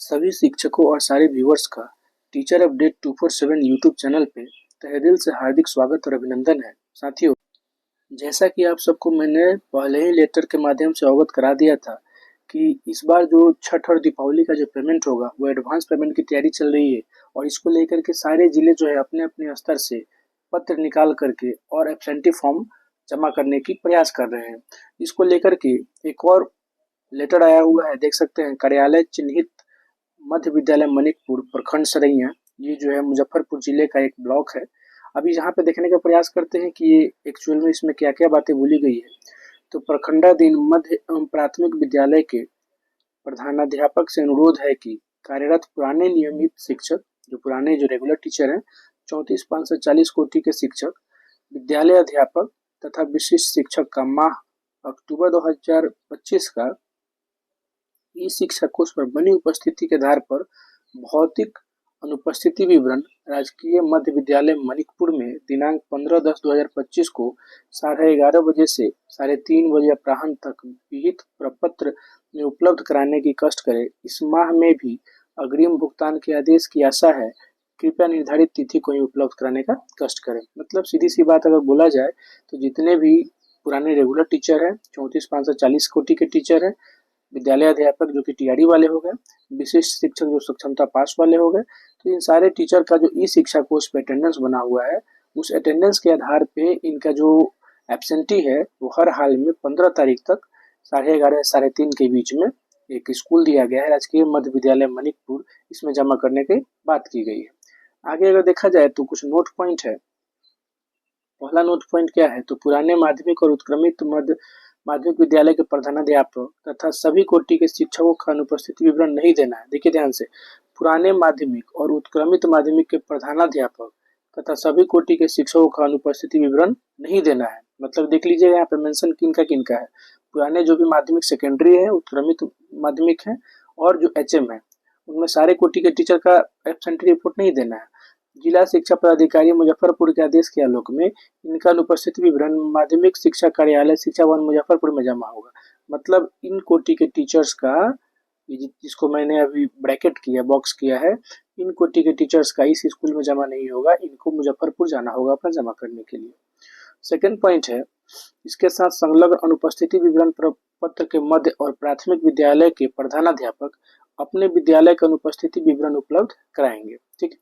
सभी शिक्षकों और सारे व्यूअर्स का टीचर अपडेट 247 यूट्यूब चैनल पे तहे दिल से हार्दिक स्वागत और अभिनंदन है। साथियों, जैसा कि आप सबको मैंने पहले ही लेटर के माध्यम से अवगत करा दिया था कि इस बार जो छठ और दीपावली का जो पेमेंट होगा वो एडवांस पेमेंट की तैयारी चल रही है और इसको लेकर के सारे जिले जो है अपने अपने स्तर से पत्र निकाल करके और एब्सेंटी फॉर्म जमा करने की प्रयास कर रहे हैं। इसको लेकर के एक और लेटर आया हुआ है, देख सकते हैं, कार्यालय चिन्हित मध्य विद्यालय मनिकपुर प्रखंड सरैया, ये जो है मुजफ्फरपुर जिले का एक ब्लॉक है। अभी यहाँ पे देखने का प्रयास करते हैं कि ये एक्चुअल में इसमें क्या क्या बातें बोली गई है। तो प्रखंडाधीन मध्य एवं प्राथमिक विद्यालय के प्रधानाध्यापक से अनुरोध है कि कार्यरत पुराने नियमित शिक्षक, जो पुराने जो रेगुलर टीचर हैं, 34,540 कोटि के शिक्षक, विद्यालय अध्यापक तथा विशिष्ट शिक्षक का माह अक्टूबर 2025 का ई शिक्षा कोष पर बनी उपस्थिति के आधार पर भौतिक अनुपस्थिति विवरण राजकीय मध्य विद्यालय मनिकपुर में दिनांक 15/10/2025 को 11:30 बजे से 3:30 बजे अपराह्न तक विहित प्रपत्र में उपलब्ध कराने की कष्ट करें। इस माह में भी अग्रिम भुगतान के आदेश की आशा है। कृपया निर्धारित तिथि को ही उपलब्ध कराने का कष्ट करें। मतलब सीधी सी बात अगर बोला जाए तो जितने भी पुराने रेगुलर टीचर हैं, 34,540 कोटि के टीचर हैं, विद्यालय अध्यापक जो कि टीआरई वाले हो गए, विशिष्ट शिक्षक जो सक्षमता पास वाले हो गए, तो इन सारे टीचर का जो ई शिक्षा कोर्स पे अटेंडेंस बना हुआ है, उस अटेंडेंस के आधार पे इनका जो एब्सेंटी है वो हर हाल में 15 तारीख तक 11:30 3:30 के बीच में एक स्कूल दिया गया है, राजकीय मध्य विद्यालय मनिकपुर, इसमें जमा करने की बात की गई है। आगे अगर देखा जाए तो कुछ नोट पॉइंट है। पहला नोट पॉइंट क्या है, तो पुराने माध्यमिक और उत्क्रमित मध्य माध्यमिक विद्यालय के प्रधानाध्यापक तथा सभी कोटि के शिक्षकों का अनुपस्थिति विवरण नहीं देना है। देखिए ध्यान से, पुराने माध्यमिक और उत्क्रमित माध्यमिक के प्रधानाध्यापक तथा सभी कोटि के शिक्षकों का अनुपस्थिति विवरण नहीं देना है। मतलब देख लीजिए यहाँ पे मेंशन किनका है। पुराने जो भी माध्यमिक सेकेंडरी है, उत्क्रमित माध्यमिक है और जो एचएम है, उनमें सारे कोटि के टीचर का एब्सेंटी रिपोर्ट नहीं देना है। जिला शिक्षा पदाधिकारी मुजफ्फरपुर के आदेश के आलोक में इनका अनुपस्थिति विवरण माध्यमिक शिक्षा कार्यालय शिक्षा भवन मुजफ्फरपुर में जमा होगा। मतलब इन कोटि के टीचर्स का, जिसको मैंने अभी ब्रैकेट किया, बॉक्स किया है, इन कोटि के टीचर्स का इस स्कूल में जमा नहीं होगा, इनको मुजफ्फरपुर जाना होगा अपना जमा करने के लिए। सेकेंड पॉइंट है, इसके साथ संलग्न अनुपस्थिति विवरण पत्र के मध्य और प्राथमिक विद्यालय के प्रधानाध्यापक अपने विद्यालय का अनुपस्थिति विवरण उपलब्ध कराएंगे। ठीक है।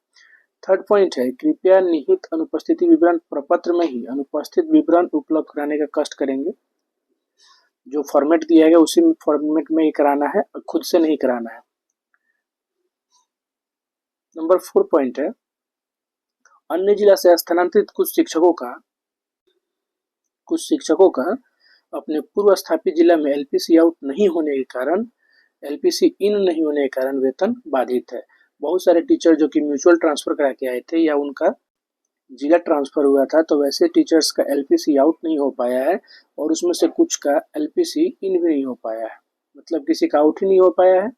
थर्ड पॉइंट है, कृपया निहित अनुपस्थिति विवरण प्रपत्र में ही अनुपस्थित विवरण उपलब्ध कराने का कष्ट करेंगे। जो फॉर्मेट दिया गया उसी फॉर्मेट में ही कराना है, खुद से नहीं कराना है। नंबर 4 पॉइंट है, अन्य जिला से स्थानांतरित कुछ शिक्षकों का अपने पूर्व स्थापित जिला में एलपीसी आउट नहीं होने के कारण, एलपीसी इन नहीं होने के कारण वेतन बाधित है। बहुत सारे टीचर जो कि म्यूचुअल ट्रांसफर करा के आए थे या उनका जिला ट्रांसफर हुआ था, तो वैसे टीचर्स का एलपीसी आउट नहीं हो पाया है और उसमें से कुछ का एलपीसी इन भी नहीं हो पाया है। मतलब किसी का आउट ही नहीं हो पाया है,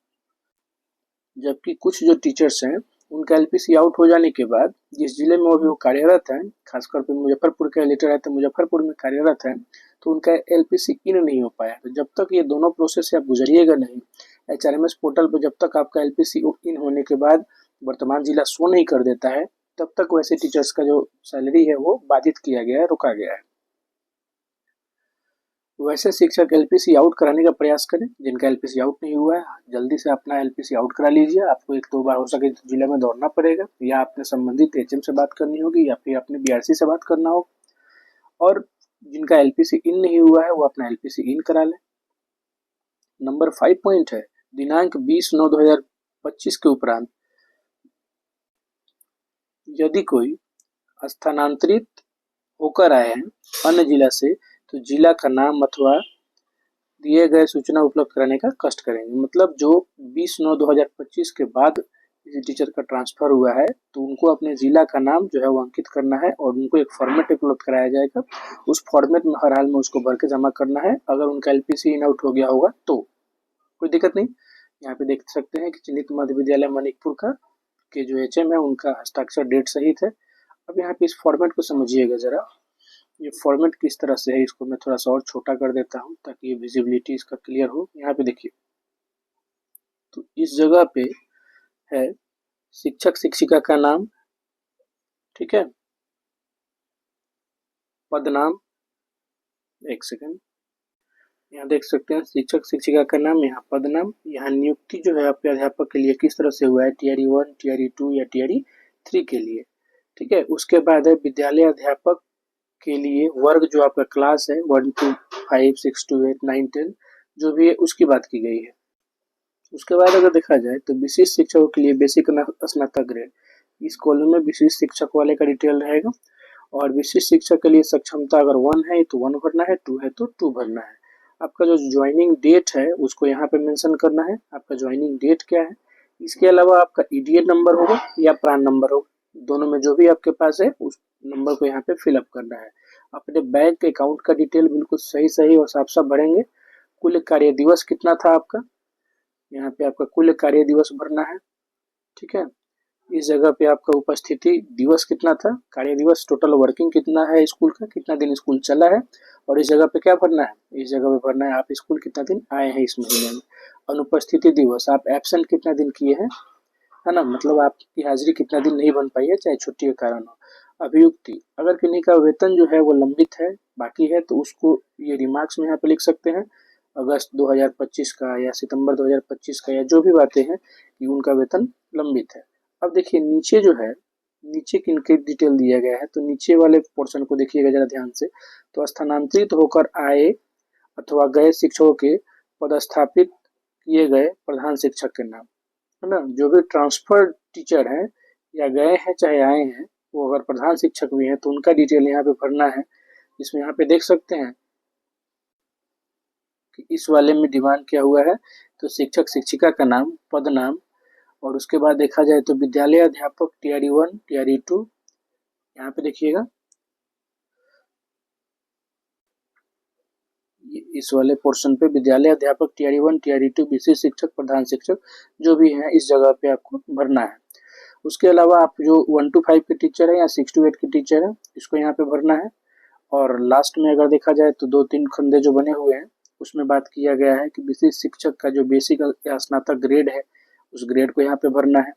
जबकि कुछ जो टीचर्स हैं उनका एलपीसी आउट हो जाने के बाद जिस जिले में वो कार्यरत हैं, खासकर पे मुजफ्फरपुर का लेटर है तो मुजफ्फरपुर में कार्यरत है, तो उनका एलपीसी इन नहीं हो पाया। तो जब तक ये दोनों प्रोसेस से आप गुजरिएगा नहीं, एचआरएमएस पोर्टल पर जब तक आपका एलपीसी इन होने के बाद वर्तमान जिला शो नहीं कर देता है, तब तक वैसे टीचर्स का जो सैलरी है वो बाधित किया गया है, रोका गया है। वैसे शिक्षक एलपीसी आउट कराने का प्रयास करें। जिनका एलपीसी आउट नहीं हुआ है, जल्दी से अपना एलपीसी आउट करा लीजिए। आपको 1-2 बार हो सके तो जिले में दौड़ना पड़ेगा, या अपने संबंधित एचएम से बात करनी होगी या फिर अपने बीआरसी से बात करना होगा। और जिनका एलपीसी इन नहीं हुआ है वो अपना एलपीसी इन करा लें। नंबर 5 पॉइंट है, दिनांक 20/9/2025 के उपरांत यदि कोई स्थानांतरित होकर आए हैं अन्य जिला से, तो जिला का नाम अथवा दिए गए सूचना उपलब्ध कराने का कष्ट करेंगे। मतलब जो 20/9/2025 के बाद किसी टीचर का ट्रांसफर हुआ है तो उनको अपने जिला का नाम जो है वो अंकित करना है और उनको एक फॉर्मेट उपलब्ध कराया जाएगा। उस फॉर्मेट में हर हाल में उसको भर के जमा करना है। अगर उनका एलपीसी इन आउट हो गया होगा तो कोई दिक्कत नहीं। यहाँ पे देख सकते हैं कि चिन्हित मध्य विद्यालय मनिकपुर का के जो एचएम है उनका हस्ताक्षर डेट सहित है। अब यहाँ पे इस फॉर्मेट को समझिएगा जरा। ये फॉर्मेट किस तरह से है, इसको मैं थोड़ा सा और छोटा कर देता हूँ ताकि ये विजिबिलिटी इसका क्लियर हो। यहाँ पे देखिए, तो इस जगह पे है शिक्षक शिक्षिका का नाम, ठीक है, पद नाम, एक सेकंड, यहाँ देख सकते हैं शिक्षक शिक्षिका का नाम, यहाँ पद नाम, यहाँ नियुक्ति जो है आपके अध्यापक के लिए किस तरह से हुआ है, टीआरई 1, टीआरई 2 या टीआरई 3 के लिए, ठीक है। उसके बाद है विद्यालय अध्यापक के लिए वर्ग, जो आपका क्लास है 1 to 5, 6 to 8, 9, 10 जो भी है उसकी बात की गई है। उसके बाद अगर देखा जाए तो विशिष्ट शिक्षकों के लिए बेसिक स्नातक ग्रेड, इस कॉलम में विशिष्ट शिक्षक वाले का डिटेल रहेगा। और विशिष्ट शिक्षक के लिए सक्षमता अगर 1 है तो 1 भरना है, 2 है तो 2 भरना है। आपका जो ज्वाइनिंग डेट है उसको यहाँ पे मेंशन करना है, आपका ज्वाइनिंग डेट क्या है। इसके अलावा आपका ईडीए नंबर होगा या प्रान नंबर होगा, दोनों में जो भी आपके पास है उस नंबर को यहाँ पे फिलअप करना है। अपने बैंक अकाउंट का डिटेल बिल्कुल सही और साफ साफ भरेंगे। कुल कार्य दिवस कितना था आपका, यहाँ पे आपका कुल कार्य दिवस भरना है, ठीक है। इस जगह पे आपका उपस्थिति दिवस कितना था, कार्य दिवस, टोटल वर्किंग कितना है स्कूल का, कितना दिन स्कूल चला है। और इस जगह पे क्या भरना है, इस जगह पे भरना है आप स्कूल कितना दिन आए हैं इस महीने में। अनुपस्थिति दिवस, आप एब्सेंट कितना दिन किए हैं, है ना, मतलब आपकी हाजिरी कितना दिन नहीं बन पाई है, चाहे छुट्टी के कारण हो। अभियुक्ति, अगर किन्हीं का वेतन जो है वो लंबित है, बाकी है, तो उसको ये रिमार्क्स में यहाँ पे लिख सकते हैं, अगस्त 2025 का या सितंबर 2025 का या जो भी बातें हैं कि उनका वेतन लंबित है। अब देखिए नीचे जो है, नीचे किनके डिटेल दिया गया है, तो नीचे वाले पोर्शन को देखिएगा जरा ध्यान से। तो स्थानांतरित होकर आए अथवा गए शिक्षकों के पदस्थापित किए गए प्रधान शिक्षक के नाम, है ना। जो भी ट्रांसफर टीचर हैं या गए हैं चाहे आए हैं, वो अगर प्रधान शिक्षक भी हैं तो उनका डिटेल यहाँ पे भरना है। इसमें यहाँ पे देख सकते हैं कि इस वाले में डिमांड क्या हुआ है, तो शिक्षक शिक्षिका का नाम, पद नाम, और उसके बाद देखा जाए तो विद्यालय अध्यापक टीआरई 1, टीआरई 2, यहाँ पे देखिएगा इस वाले पोर्शन पे विद्यालय अध्यापक टीआरई 1, टीआरई 2, विशिष्ट शिक्षक, प्रधान शिक्षक जो भी हैं इस जगह पे आपको भरना है। उसके अलावा आप जो 1 to 5 के टीचर है या 6 to 8 के टीचर है, इसको यहाँ पे भरना है। और लास्ट में अगर देखा जाए तो 2-3 खंडे जो बने हुए हैं उसमें बात किया गया है कि विशिष्ट शिक्षक का जो बेसिक या स्नातक ग्रेड है उस ग्रेड को यहाँ पे भरना है।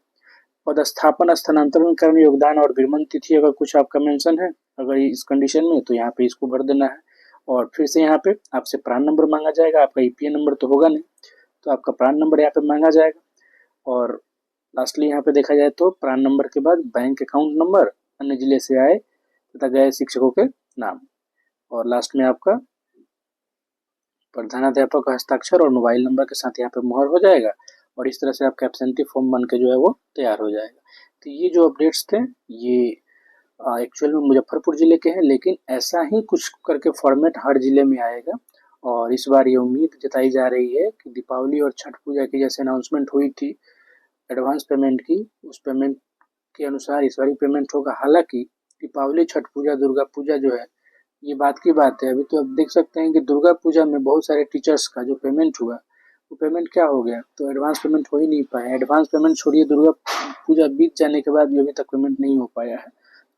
पदस्थापन, स्थानांतरण, करण, योगदान और विरमण तिथि अगर कुछ आपका मेंशन है अगर इस कंडीशन में, तो यहाँ पे इसको भर देना है। और फिर से यहाँ पे आपसे प्रान नंबर मांगा जाएगा, आपका ईपीए नंबर तो होगा नहीं, तो आपका प्रान नंबर यहाँ पे मांगा जाएगा। और लास्टली यहाँ पे देखा जाए तो प्रान नंबर के बाद बैंक अकाउंट नंबर, अन्य जिले से आए तथा गए शिक्षकों के नाम, और लास्ट में आपका प्रधानाध्यापक का हस्ताक्षर और मोबाइल नंबर के साथ यहाँ पे मुहर हो जाएगा। और इस तरह से आपका एब्सेंटी फॉर्म बन के जो है वो तैयार हो जाएगा। तो ये जो अपडेट्स थे ये एक्चुअल में मुजफ्फरपुर जिले के हैं, लेकिन ऐसा ही कुछ करके फॉर्मेट हर जिले में आएगा। और इस बार ये उम्मीद जताई जा रही है कि दीपावली और छठ पूजा की जैसे अनाउंसमेंट हुई थी एडवांस पेमेंट की, उस पेमेंट के अनुसार इस बार पेमेंट होगा। हालांकि दीपावली, छठ पूजा, दुर्गा पूजा जो है ये बात की बात है। अभी तो आप देख सकते हैं कि दुर्गा पूजा में बहुत सारे टीचर्स का जो पेमेंट हुआ वो पेमेंट क्या हो गया, तो एडवांस पेमेंट हो ही नहीं पाया। एडवांस पेमेंट छोड़िए, दुर्गा पूजा बीत जाने के बाद भी अभी तक पेमेंट नहीं हो पाया है।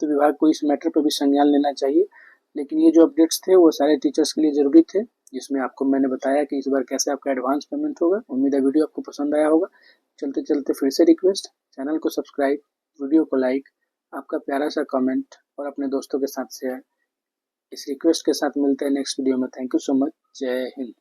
तो विभाग को इस मैटर पर भी संज्ञान लेना चाहिए। लेकिन ये जो अपडेट्स थे वो सारे टीचर्स के लिए ज़रूरी थे, जिसमें आपको मैंने बताया कि इस बार कैसे आपका एडवांस पेमेंट होगा। उम्मीद है वीडियो आपको पसंद आया होगा। चलते चलते फिर से रिक्वेस्ट, चैनल को सब्सक्राइब, वीडियो को लाइक, आपका प्यारा सा कमेंट और अपने दोस्तों के साथ शेयर। इस रिक्वेस्ट के साथ मिलते हैं नेक्स्ट वीडियो में। Thank you so much. जय हिंद।